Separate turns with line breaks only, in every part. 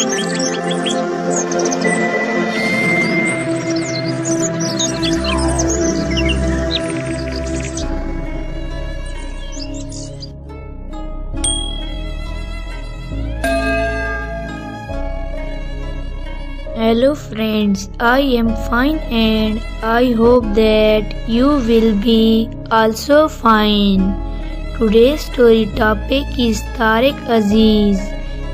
Hello friends, I am fine and I hope that you will be also fine. Today's story topic is Tariq Aziz.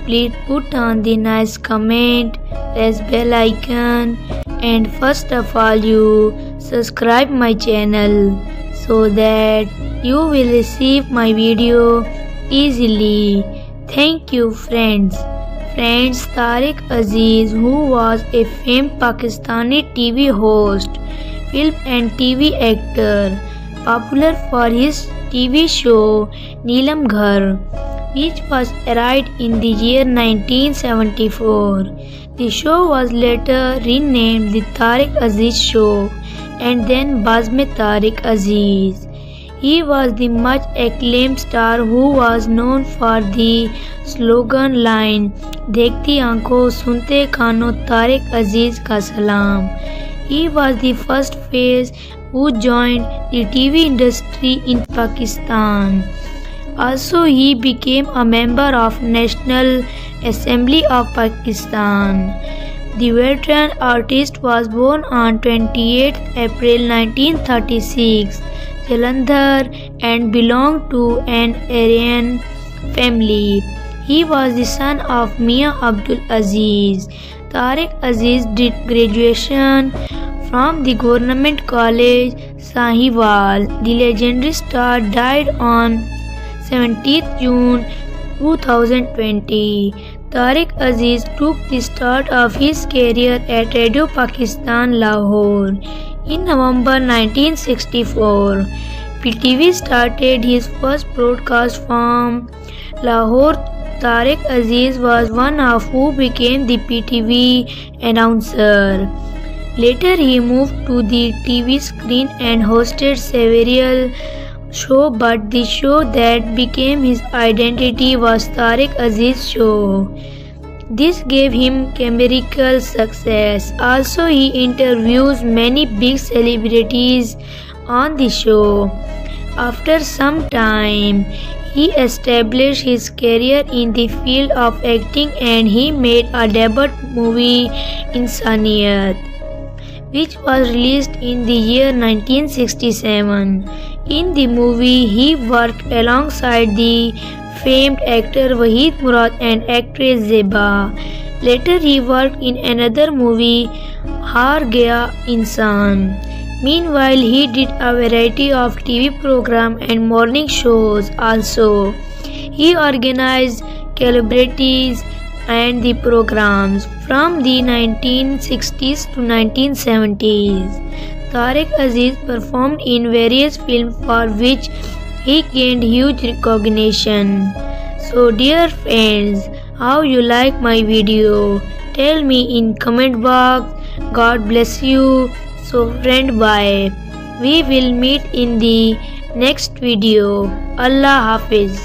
Please put on the nice comment, press bell icon, and first of all you subscribe my channel so that you will receive my video easily. Thank you friends. Tariq Aziz, who was a famed Pakistani TV host, film and TV actor, popular for his TV show Neelam Ghar, which was aired in the year 1974. The show was later renamed The Tariq Aziz Show and then Bazm Tariq Aziz. He was the much acclaimed star who was known for the slogan line "Dekhti aankhon sunte kaano Tariq Aziz ka salam." He was the first face who joined the TV industry in Pakistan. Also, he became a member of National Assembly of Pakistan. The veteran artist was born on 28 April 1936. Jalandhar and belonged to an Aryan family. He was the son of Mian Abdul Aziz. Tariq Aziz did graduation from the Government College, Sahiwal. The legendary star died on 17th June 2020. Tariq Aziz took the start of his career at Radio Pakistan, Lahore. In November 1964, PTV started his first broadcast from Lahore. Tariq Aziz was one of who became the PTV announcer. Later he moved to the TV screen and hosted several shows, but the show that became his identity was Tariq Aziz Show. This gave him commercial success. Also, he interviews many big celebrities on the show. After some time, he established his career in the field of acting and he made a debut movie, Insaniyat, which was released in the year 1967. In the movie, he worked alongside the famed actor Wahid Murad and actress Zeba. Later he worked in another movie, Har Gaya Insan. Meanwhile, he did a variety of TV programs and morning shows also. He organized celebrities and the programs from the 1960s to 1970s. Tariq Aziz performed in various films for which he gained huge recognition. So dear friends, how you like my video? Tell me in comment box. God bless you. So friend, bye. We will meet in the next video. Allah Hafiz.